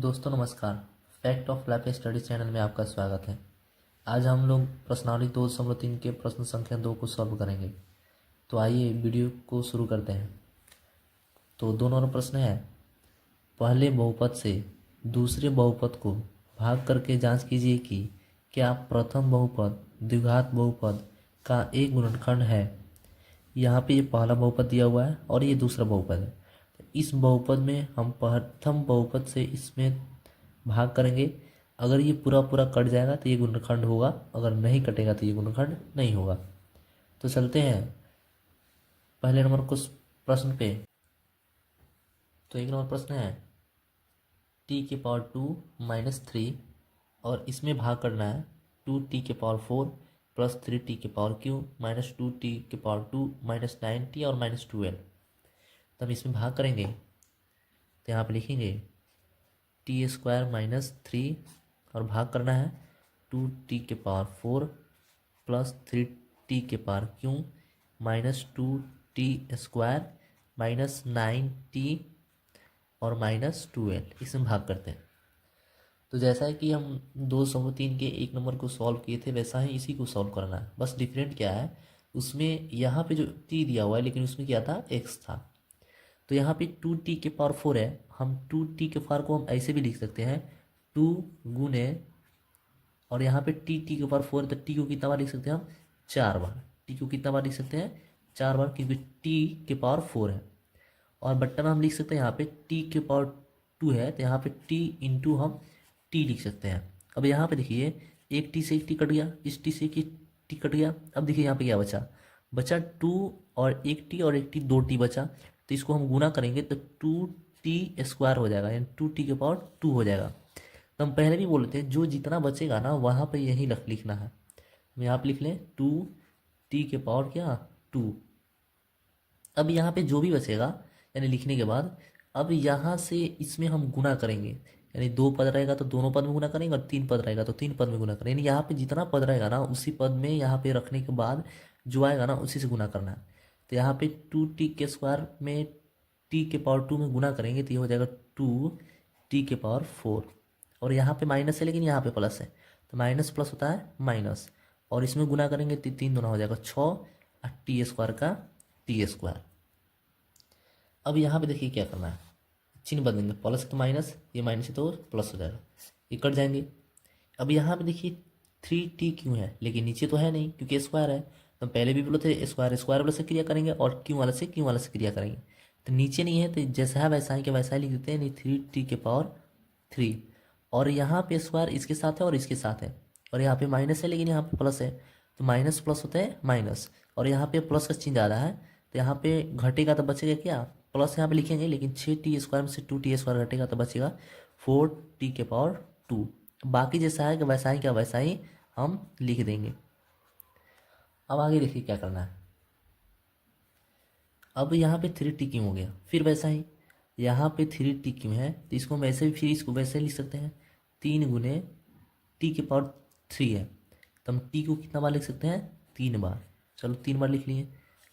दोस्तों नमस्कार। Fact of life study channel में आपका स्वागत है। आज हम लोग प्रश्नावली 2.3 के प्रश्न संख्या 2 को सॉल्व करेंगे। तो आइए वीडियो को शुरू करते हैं। तो दो नंबर प्रश्न है, पहले बहुपद से दूसरे बहुपद को भाग करके जांच कीजिए कि क्या प्रथम बहुपद द्विघात बहुपद का एक गुणनखंड है। यहाँ पे ये पहला बहुपद दिया हुआ है और ये दूसरा बहुपद है। इस बहुपद में हम प्रथम बहुपद से इसमें भाग करेंगे। अगर ये पूरा पूरा कट जाएगा तो ये गुणनखंड होगा, अगर नहीं कटेगा तो ये गुणनखंड नहीं होगा। तो चलते हैं पहले नंबर को प्रश्न पे। तो एक नंबर प्रश्न है t⁻2 - 3 और इसमें भाग करना है 2t⁴ plus 3t³ - 2t⁻2 - 9t और -12। तो हम इसमें भाग करेंगे तो यहाँ पे लिखेंगे t² - 3 और भाग करना है 2t⁴ plus 3t³ -2t² -9t और -12। इसमें भाग करते हैं। तो जैसा है कि हम 2.3 के एक नंबर को सॉल्व किए थे वैसा ही इसी को सॉल्व करना है। बस डिफरेंट क्या है, उसमें यहाँ पे जो t दिया हुआ है लेकिन उसमें क्या था, x था। तो यहाँ पे 2t⁴ है, हम 2t⁴ को हम ऐसे भी लिख सकते हैं 2 गुने, और यहाँ पे t⁴ तो t को कितना बार लिख सकते हैं हम, 4 बार। t को कितना बार लिख सकते हैं, 4 बार, क्योंकि t⁴ है। और बट्टा में हम लिख सकते हैं यहाँ पे t⁴ है तो यहाँ पे t इंटू हम t लिख सकते हैं। अब यहाँ पे देखिए एक t से एक t कट गया, इस t से एक t कट गया। अब देखिए यहाँ पे क्या बचा, 2 और एक t और एक t, 2t बचा। तो इसको हम गुना करेंगे तो 2t² हो जाएगा, यानी 2t⁴ हो जाएगा। तो हम पहले भी बोले थे जो जितना बचेगा ना वहाँ पे यही लिखना है। हम यहाँ पे लिख लें 2t⁴ क्या 2। अब यहाँ पे जो भी बचेगा यानी लिखने के बाद, अब यहाँ से इसमें हम गुना करेंगे, यानी 2 पद रहेगा तो दोनों पद में गुना करेंगे, और 3 पद रहेगा तो 3 पद में गुना करेंगे। यानी यहाँ पे जितना पद रहेगा ना उसी पद में यहाँ पे रखने के बाद जो आएगा ना उसी से गुना करना है। तो यहाँ पे 2t² में t⁴ में गुना करेंगे तो ये हो जाएगा 2t⁴। और यहाँ पे माइनस है लेकिन यहाँ पे प्लस है, तो माइनस प्लस होता है माइनस, और इसमें गुना करेंगे तो 3 दूना हो जाएगा 6 और t² का t²। अब यहाँ पे देखिए क्या करना है, चिन्ह बदलेंगे, प्लस तो माइनस, ये माइनस है तो प्लस हो जाएगा, ये कट जाएंगे। अब यहाँ पे देखिए 3t क्यों है, लेकिन नीचे तो है नहीं क्योंकि स्क्वायर है। तो पहले भी बोले थे स्क्वायर वाले से क्रिया करेंगे और क्यों वाले से क्रिया करेंगे। तो नीचे नहीं है तो जैसा है वैसा ही के वैसा ही लिख देते हैं, नहीं 3t⁴, और यहाँ पे स्क्वायर इसके साथ है और इसके साथ है, और यहाँ पे माइनस है लेकिन यहाँ पे प्लस है, तो माइनस प्लस होता है माइनस, और यहाँ पे प्लस का चिन्ह ज़्यादा है तो यहाँ पे घटेगा तो बचेगा क्या, प्लस यहाँ पे लिखेंगे, लेकिन 6t² में से 2t² घटेगा तो बचेगा 4t⁴। बाकी जैसा है कि वैसा ही क्या वैसा ही हम लिख देंगे। अब आगे देखिए क्या करना है। अब यहाँ पे 3t क्यों हो गया, फिर वैसा ही यहाँ पे 3t क्यों है तो इसको हम वैसे भी फिर इसको वैसे लिख सकते हैं, 3 गुने t⁴ है तो हम t को कितना बार लिख सकते हैं, 3 बार। चलो 3 बार लिख लिए।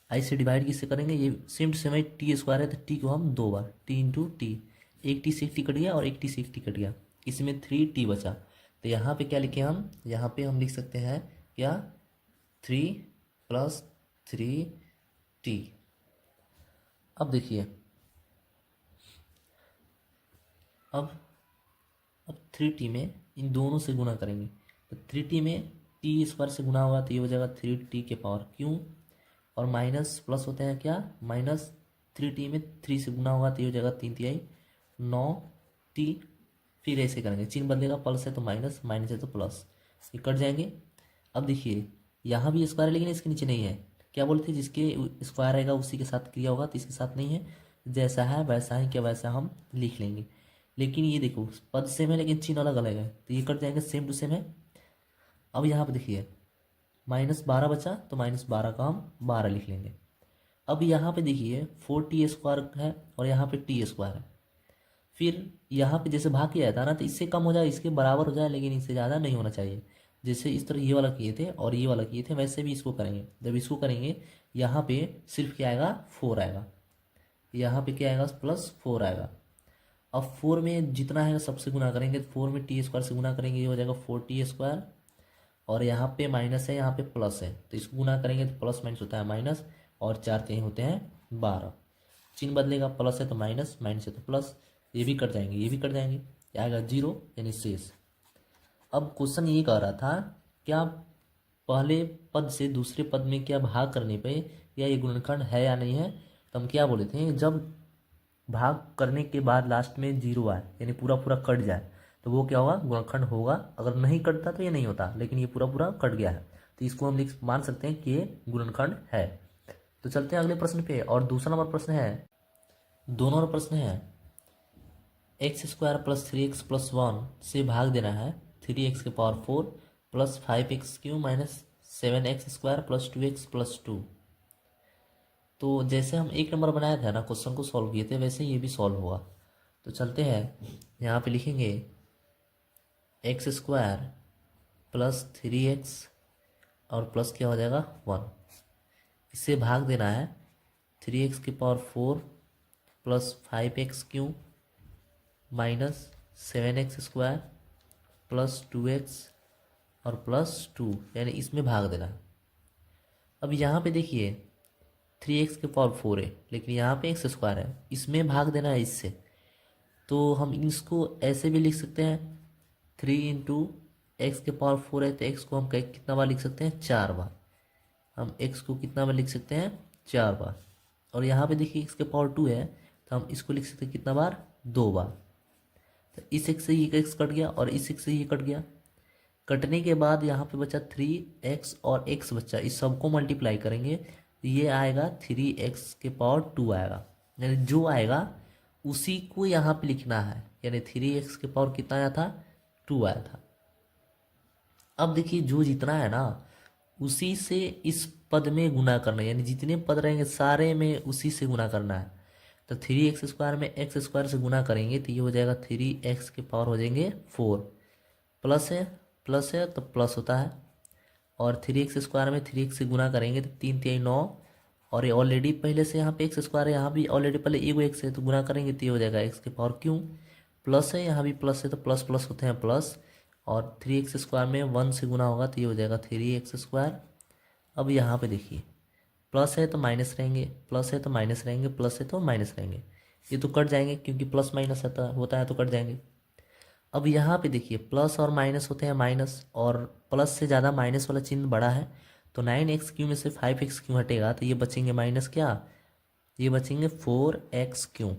ऐसे डिवाइड किससे करेंगे, ये सेम टू सेम है, t² है तो t को हम 2 बार, t इंटू टी, एक t से एक t कट गया और एक t से एक t कट गया, इसमें 3t बचा। तो यहाँ पे क्या लिखे हम, यहाँ पे हम लिख सकते हैं क्या 3 + 3t। अब देखिए अब 3t में इन दोनों से गुना करेंगे तो 3t में t² से गुना होगा तो ये हो जाएगा 3t⁴, और माइनस प्लस होते हैं क्या माइनस, 3t में 3 से गुना होगा तो ये हो जाएगा 3×3 9t। फिर ऐसे करेंगे, चिन्ह बदलेगा, प्लस है तो माइनस, माइनस है तो प्लस, ये कट जाएंगे। अब देखिए यहाँ भी स्क्वायर है लेकिन इसके नीचे नहीं है, क्या बोलते हैं जिसके स्क्वायर रहेगा उसी के साथ क्रिया होगा, तो इसके साथ नहीं है, जैसा है वैसा ही क्या वैसा हम लिख लेंगे। लेकिन ये देखो पद सेम है लेकिन चिन्ह अलग अलग है तो ये कट जाएंगे, सेम टू सेम है। अब यहाँ पे देखिए -12 बचा तो -12 का हम 12 लिख लेंगे। अब यहाँ पे देखिए 4t² है और यहाँ पे t² है, फिर यहाँ पे जैसे भाग किया जाता ना तो इससे कम हो जाए, इसके बराबर हो जाए, लेकिन इससे ज़्यादा नहीं होना चाहिए। जैसे इस तरह ये वाला किए थे और ये वाला किए थे वैसे भी इसको करेंगे। जब इसको करेंगे यहाँ पे सिर्फ क्या आएगा, 4 आएगा, यहाँ पे क्या आएगा +4 आएगा। अब 4 में जितना है सबसे गुना करेंगे, तो 4 में टी स्क्वायर से गुना करेंगे, ये हो जाएगा 4t²। और यहाँ पे माइनस है, यहाँ पे प्लस है, तो इसको गुना करेंगे तो प्लस माइनस होता है माइनस, और 4 होते हैं 12। चिन्ह बदलेगा, प्लस है तो माइनस, माइनस है तो प्लस, ये भी कट जाएंगे, ये भी कट जाएंगे, क्या आएगा 0 यानी शेष। अब क्वेश्चन ये कह रहा था क्या पहले पद से दूसरे पद में क्या भाग करने पे या ये गुणनखंड है या नहीं है। तो हम क्या बोले थे, जब भाग करने के बाद लास्ट में 0 आए यानी पूरा पूरा कट जाए तो वो क्या होगा, गुणनखंड होगा। अगर नहीं कटता तो ये नहीं होता, लेकिन ये पूरा पूरा कट गया है तो इसको हम लिख मान सकते हैं कि ये गुणनखंड है। तो चलते हैं अगले प्रश्न पे। और दूसरा नंबर प्रश्न है, दोनों नंबर प्रश्न है, x² + 3x + 1 से भाग देना है 3x⁴ + 5x³ - 7x² + 2x + 2। तो जैसे हम एक नंबर बनाया था ना, क्वेश्चन को सॉल्व किए थे, वैसे ये भी सॉल्व हुआ। तो चलते हैं, यहाँ पे लिखेंगे x² + 3x और प्लस क्या हो जाएगा 1। इससे भाग देना है 3x⁴ + 5x³ - 7x² + 2x और +2, यानी इसमें भाग देना है। अब यहाँ पे देखिए 3x⁴ है, लेकिन यहाँ पे x² है, इसमें भाग देना है इससे। तो हम इसको ऐसे भी लिख सकते हैं, 3 × x⁴ है तो x को हम कितना बार लिख सकते हैं, 4 बार। हम x को कितना बार लिख सकते हैं, 4 बार। और यहाँ पे देखिए x⁴ है तो हम इसको लिख सकते हैं कितना बार, 2 बार। तो इस x से ये x कट गया और इस x से ये कट गया। कटने के बाद यहाँ पे बचा 3x और x बचा, इस सबको मल्टीप्लाई करेंगे तो ये आएगा 3x⁴ आएगा। यानी जो आएगा उसी को यहाँ पे लिखना है, यानी 3x⁴ कितना आया था, 2 आया था। अब देखिए जो जितना है ना उसी से इस पद में गुना करना है, यानी जितने पद रहेंगे सारे में उसी से गुना करना है। तो 3x² में x² से गुना करेंगे तो ये हो जाएगा 3x⁴ हो जाएंगे 4। प्लस है तो प्लस होता है। और 3x² में 3x से गुना करेंगे तो 3 × 9, और ये ऑलरेडी पहले से यहाँ पे x² है, यहाँ भी ऑलरेडी पहले एगो x है तो गुना करेंगे तो ये हो जाएगा x⁴। प्लस है, यहाँ भी प्लस है तो प्लस प्लस होते हैं प्लस। और 3x² में 1 से गुना होगा तो ये हो जाएगा 3x²। अब यहाँ पे देखिए प्लस है तो माइनस रहेंगे, प्लस है तो माइनस रहेंगे, प्लस है तो माइनस रहेंगे, ये तो कट जाएंगे क्योंकि प्लस माइनस होता है तो कट जाएंगे। अब यहाँ पे देखिए प्लस और माइनस होते हैं माइनस, और प्लस से ज़्यादा माइनस वाला चिन्ह बड़ा है, तो 9x³ में से 5x³ हटेगा तो ये बचेंगे माइनस, क्या ये बचेंगे 4x³।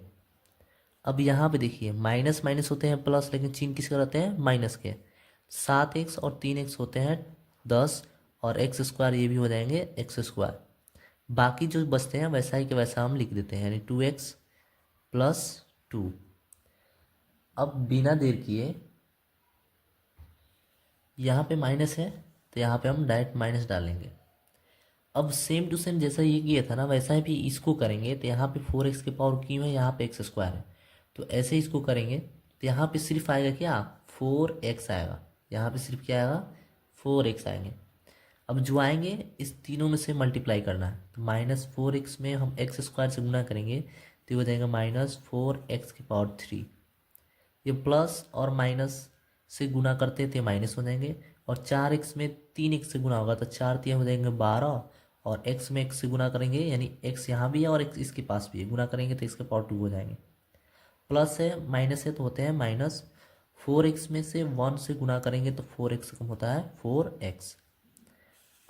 अब यहाँ पे देखिए माइनस माइनस होते हैं प्लस, लेकिन चिन्ह किसके रहते हैं, माइनस के। 7x और 3x होते हैं 10, और x² ये भी हो जाएंगे x²। बाकी जो बचते हैं वैसा ही के वैसा हम लिख देते हैं, यानी 2x + 2। अब बिना देर किए यहाँ पे माइनस है तो यहाँ पे हम डायरेक्ट माइनस डालेंगे। अब सेम टू सेम जैसा ये किया था ना वैसा ही भी इसको करेंगे। तो यहाँ पे 4x⁴ क्यों है, यहाँ पे x² है, तो ऐसे इसको करेंगे तो यहाँ पे सिर्फ आएगा क्या, 4x आएगा। यहाँ पे सिर्फ क्या आएगा, 4x आएंगे। अब जो आएंगे इस तीनों में से मल्टीप्लाई करना है, तो -4x में हम x² से गुना करेंगे तो ये हो जाएगा -4x⁴। ये प्लस और माइनस से गुना करते थे माइनस हो जाएंगे, और 4x में 3x से गुना होगा तो 4 × 3 हो जाएंगे 12, और x में x से गुना करेंगे यानी x यहाँ भी है और x इसके पास भी है, गुना करेंगे तो x⁴ हो जाएंगे। प्लस है माइनस है तो होते हैं माइनस। 4x में से 1 से गुना करेंगे तो 4x कम होता है 4x।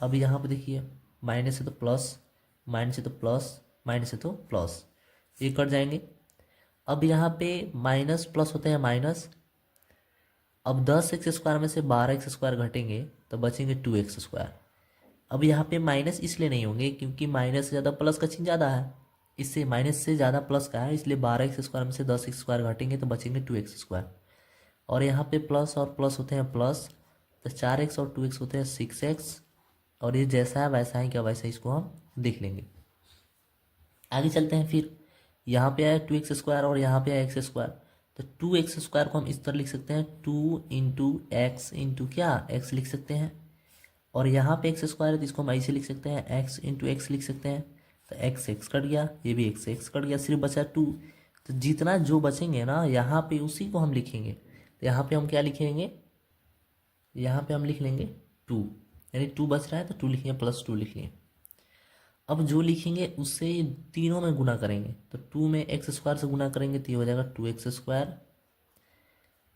अब यहाँ पे देखिए माइनस है तो प्लस, माइनस है तो प्लस, माइनस है तो प्लस, ये कट जाएंगे। अब यहाँ पे माइनस प्लस होते हैं माइनस। अब 10x² में से 12x² घटेंगे तो बचेंगे 2x²। अब यहाँ पे माइनस इसलिए नहीं होंगे क्योंकि माइनस से ज़्यादा प्लस का चिन्ह ज़्यादा है, इससे माइनस से ज़्यादा प्लस का है, इसलिए 12x² में से 10x² घटेंगे तो बचेंगे 2x²। और यहाँ पे प्लस और प्लस होते हैं प्लस, तो 4x और 2x होते हैं 6x। और ये जैसा है वैसा ही क्या वैसा इसको हम देख लेंगे। आगे चलते हैं, फिर यहाँ पे आया 2x² और यहाँ पे आया x²। तो 2x² को हम इस तरह लिख सकते हैं 2 × x × क्या x लिख सकते हैं, और यहाँ पे x² है तो इसको हम ऐसे लिख सकते हैं x × x लिख सकते हैं। तो x कट गया, ये भी x कट गया, सिर्फ बचा 2। तो जितना जो बचेंगे ना यहाँ पे उसी को हम लिखेंगे। तो यहाँ पे हम क्या लिखेंगे, यहाँ पे हम लिख लेंगे 2, यानी 2 बच रहा है तो 2 लिखेंगे, +2 लिखेंगे। अब जो लिखेंगे उससे तीनों में गुना करेंगे। तो 2 में x² से गुना करेंगे तो ये हो जाएगा 2x²।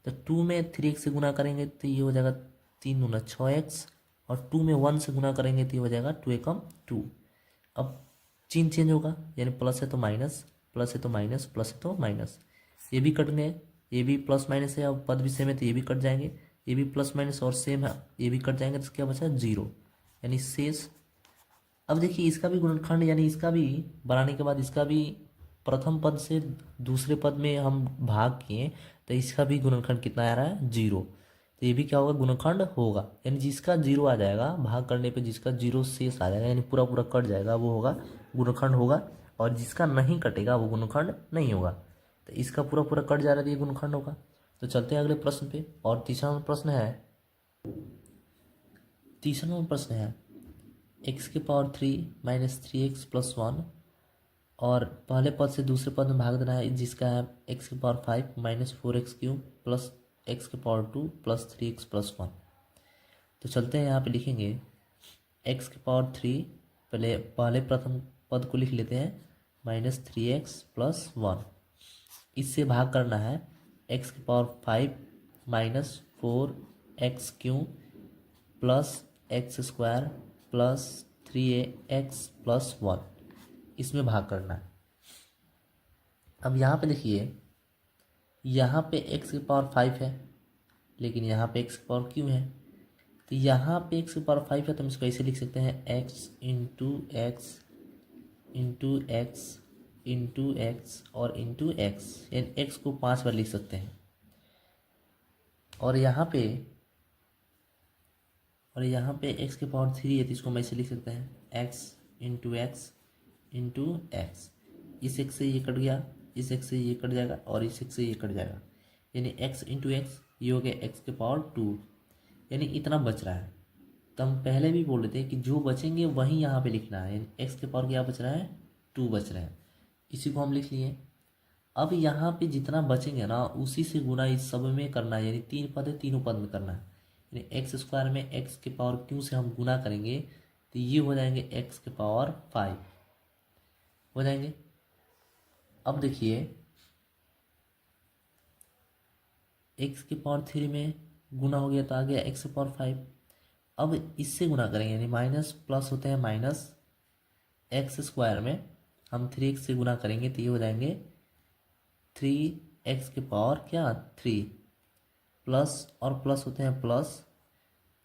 तो 2 में 3x से गुना करेंगे तो ये हो जाएगा 3 दूना 6x। और 2 में 1 से गुना करेंगे तो ये हो जाएगा 2 एकम 2। अब चिन्ह चेंज होगा, यानी प्लस है तो माइनस, प्लस है तो माइनस, प्लस है तो माइनस। ये भी कट गए, ये भी प्लस माइनस है, अब पद भी सेम है तो ये भी कट जाएंगे। ये भी प्लस माइनस और सेम है, ये भी कट जाएंगे। तो क्या बचा 0, यानी शेष। अब देखिए इसका भी गुणनखंड, यानी इसका भी बनाने के बाद इसका भी प्रथम पद से दूसरे पद में हम भाग किए तो इसका भी गुणनखंड कितना आ रहा है 0। तो ये भी क्या होगा गुणनखंड होगा, यानी जिसका 0 आ जाएगा भाग करने पे, जिसका 0 शेष आ जाएगा यानी पूरा पूरा कट जाएगा वो होगा गुणनखंड होगा। और जिसका नहीं कटेगा वो गुणनखंड नहीं होगा। तो इसका पूरा पूरा कट जा रहा है तो ये गुणनखंड होगा। तो चलते हैं अगले प्रश्न पे। और तीसरा प्रश्न है x³ -3x + 1 और पहले पद से दूसरे पद में भाग देना है, जिसका है x⁵ -4x³ + x⁴ + 3x + 1। तो चलते हैं यहाँ पे लिखेंगे x⁵, पहले प्रथम पद को लिख लेते हैं -3x + 1। इससे भाग करना है x⁵ -4x³ + x² + 3x + 1, इसमें भाग करना है। अब यहाँ पे देखिए, यहाँ पे x⁵ है लेकिन यहाँ पे x⁵ है। तो यहाँ पे x⁵ है तो हम इसको ऐसे लिख सकते हैं x × x × x × x और × x, यानी x को 5 बार लिख सकते हैं। और यहाँ पे x⁵ है तो इसको हम ऐसे लिख सकते हैं x × x × x। इस x से ये कट गया, इस x से ये कट जाएगा और इस x से ये कट जाएगा, यानी x × x, ये हो गया x⁵, यानी इतना बच रहा है। तो हम पहले भी बोल रहे थे कि जो बचेंगे वही यहाँ पे लिखना है, यानी x⁵ क्या बच रहा है 2 बच रहा है, इसी को हम लिख लिए। अब यहाँ पे जितना बचेंगे ना उसी से गुना इस सब में करना है, यानी 3 पद है तीनों पद में करना है। यानी x² में x⁵ से हम गुना करेंगे तो ये हो जाएंगे x⁵ हो जाएंगे। अब देखिए x⁵ में गुना हो गया तो आ गया x⁵। अब इससे गुना करेंगे, यानी माइनस प्लस होते हैं माइनस, x² में हम 3x से गुना करेंगे तो ये हो जाएंगे 3x⁵ प्लस, और प्लस होते हैं प्लस,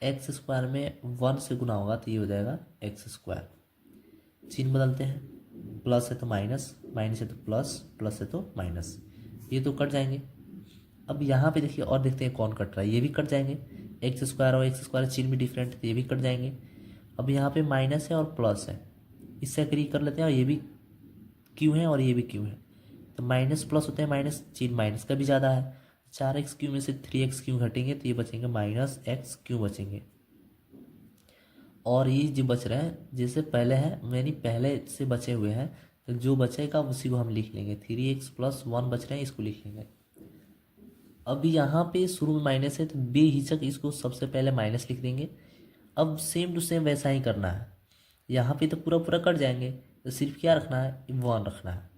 x² में 1 से गुना होगा तो ये हो जाएगा x²। चिन्ह बदलते हैं, प्लस है तो माइनस, माइनस है तो प्लस, प्लस है तो माइनस, ये तो कट जाएंगे। अब यहाँ पे देखिए और देखते हैं कौन कट रहा है, ये भी कट जाएंगे। x² और x² चिन्ह भी डिफरेंट तो ये भी कट जाएंगे। अब यहाँ पे माइनस है और प्लस है, इससे एग्री कर लेते हैं, और ये भी क्यों है और ये भी क्यों है। तो माइनस प्लस होते हैं माइनस, चिन्ह माइनस का भी ज़्यादा है। 4x³ में से 3x³ घटेंगे तो ये बचेंगे -x³ बचेंगे। और ये जो बच रहे हैं जैसे पहले है, यानी पहले से बचे हुए हैं, तो जो बचेगा उसी को हम लिख लेंगे। 3x + 1 बच रहे हैं, इसको लिख लेंगे। अब यहाँ पे शुरू में माइनस है तो बेहिचक इसको सबसे पहले माइनस लिख देंगे। अब सेम टू सेम वैसा ही करना है, यहाँ पे तो पूरा पूरा कट जाएंगे, तो सिर्फ क्या रखना है 1 रखना है।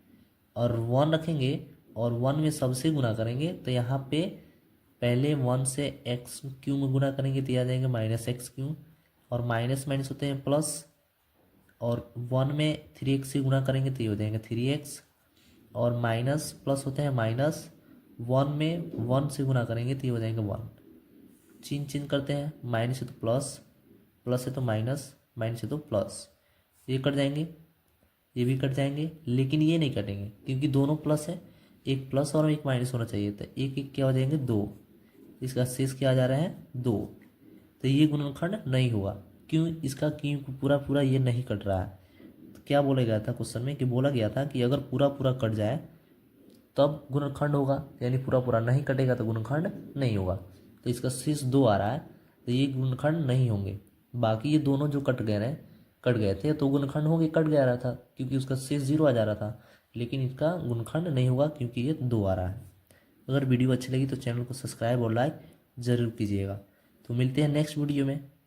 और 1 रखेंगे और 1 में सबसे गुना करेंगे तो यहाँ पे पहले 1 से x³ में गुना करेंगे तो आ जाएंगे -x³, और माइनस माइनस होते हैं प्लस, और 1 में 3x से गुना करेंगे तो ये हो जाएंगे 3x, और माइनस प्लस होते हैं माइनस, 1 में 1 से गुना करेंगे तो ये हो जाएंगे 1। चिन्ह करते हैं, माइनस है तो प्लस, प्लस है तो माइनस, माइनस है तो प्लस, ये कट जाएंगे, ये भी कट जाएंगे, लेकिन ये नहीं कटेंगे क्योंकि दोनों प्लस है, एक प्लस और एक माइनस होना चाहिए। तो एक एक क्या हो जाएंगे 2, इसका शेष क्या आ जा रहा है 2। तो ये गुणनखंड नहीं हुआ, क्यों, इसका क्यों पूरा पूरा ये नहीं कट रहा है। तो क्या बोला गया था क्वेश्चन में, कि बोला गया था कि अगर पूरा पूरा कट जाए तब गुणनखंड होगा, यानी पूरा पूरा नहीं कटेगा तो गुणनखंड नहीं होगा। तो इसका शेष 2 आ रहा है तो ये गुणनखंड नहीं होंगे। बाकी ये दोनों जो कट गए थे तो गुणनखंड होंगे, कट गया रहा था क्योंकि उसका शेष 0 आ जा रहा था। लेकिन इसका गुणनखंड नहीं होगा क्योंकि ये 2 आ रहा है। अगर वीडियो अच्छी लगी तो चैनल को सब्सक्राइब और लाइक ज़रूर कीजिएगा। तो मिलते हैं नेक्स्ट वीडियो में।